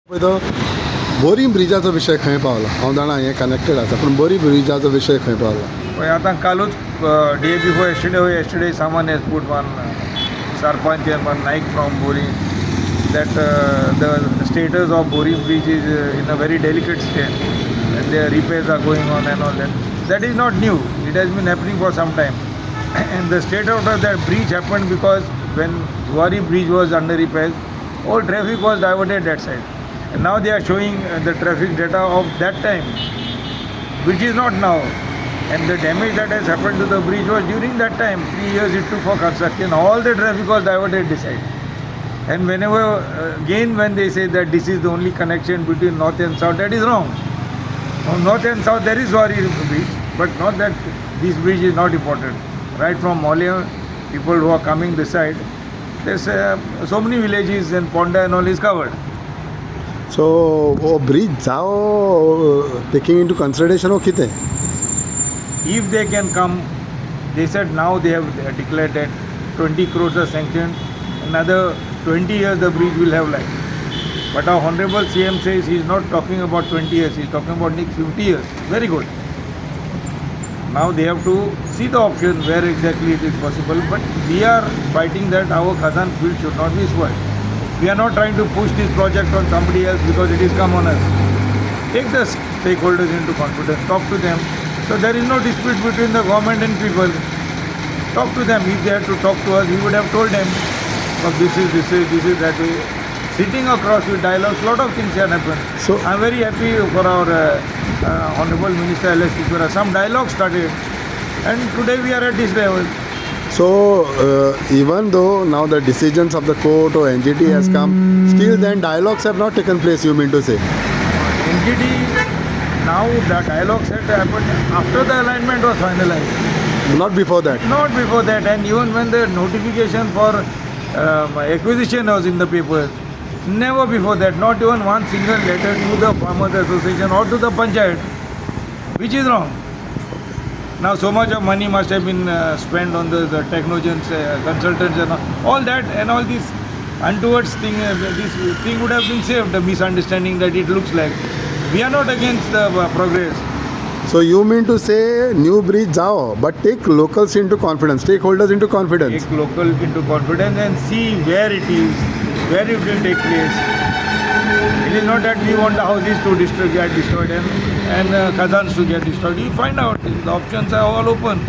तो बोरी ब्रिजाचो विशय खंय पावला हांव जाणा हें कनेक्टेड आसा पूण बोरी ब्रिजाचो विशय खंय पावला पळय आतां कालूच day before yesterday someone has put one sarpanch and one naik from Bori that the status of Bori bridge is in a very delicate state and their repairs are going on and all that. That is not new. It has been happening for some time. And the state of that bridge happened because when Zuari bridge was under repair, all traffic was diverted that side. And now they are showing the traffic data of that time, which is not now. And the damage that has happened to the bridge was during that time. 3 years it took for construction. All the traffic was diverted this side. And whenever, again when they say that this is the only connection between north and south, that is wrong. From north and south there is Zuari bridge, but not that this bridge is not important. Right from Molya, people who are coming this side, there's so many villages and Ponda and all is covered. सो हो bridge जावो taking into consideration हो कितें If they can come, they said now they have declared that 20 crores are sanctioned. Another 20 years the bridge will have life. But our Honorable CM says he is not talking about 20 years, he is talking about next 50 years. Very good. Now they have to see the option where exactly it is possible. But we are fighting that our Khazan field should not be spoiled. We are not trying to push this project on somebody else because it is come on us. Take the stakeholders into confidence, talk to them. So there is no dispute between the government and people. Talk to them. If they had to talk to us, we would have told them, but this is that way. Sitting across with dialogues, lot of things can happen. So I am very happy for our Honorable Minister L.S. Tripura. Some dialogue started and today we are at this level. So even though now the decisions of the court or NGT has come, still then dialogues have not taken place, you mean to say? NGT, now the dialogues had happened after the alignment was finalized. Not before that. Not before that, and even when the notification for acquisition was in the papers, never before that, not even one single letter to the Farmers Association or to the Panchayat, which is wrong. Now so much of money must have been spent on the technogens, consultants and all that, and all this untowards thing, this thing would have been saved, the misunderstanding that it looks like. We are not against the progress. So you mean to say new bridge jao, but take locals into confidence, stakeholders into confidence. Take local into confidence and see where it is, where it will take place. It is not that we want the houses to get destroyed and Khazans to get destroyed. You find out, the options are all open.